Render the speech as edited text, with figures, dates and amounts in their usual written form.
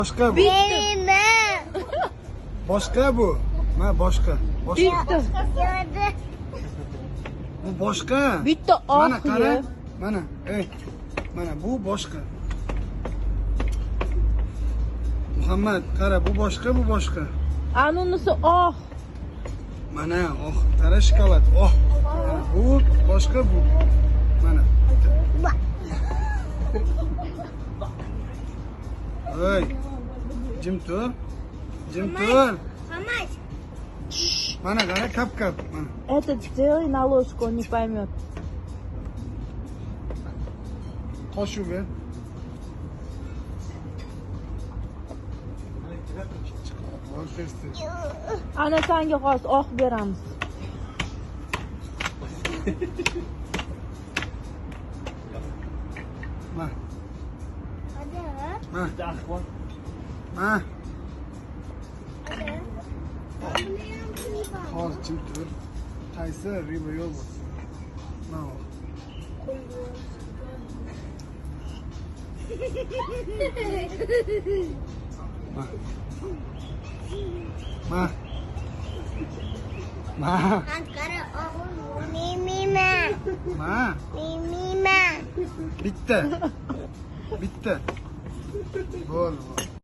Boshqa bu. Boshqa bu. Ma boshqa. Boshqa. Bu boshqa. Bitta Mana qara. oq. Mana, mana bu boshqa. Muhammad, qara, bu boshqa, bu boshqa. Anunisi oq. Mana, qara shokolad. Mana, bu boshqa bu. Mana. Ey. Jim tur. Jim tur. Mana qara, kap. Mana. Это сделай на ложку, он не поймет. Qoshuv ber. Ana senga xos oq beramiz. Ma. Hozir jim tur. Qaysi riba yo'l bo'lsin. Mana. Bitta. Bo'ldi.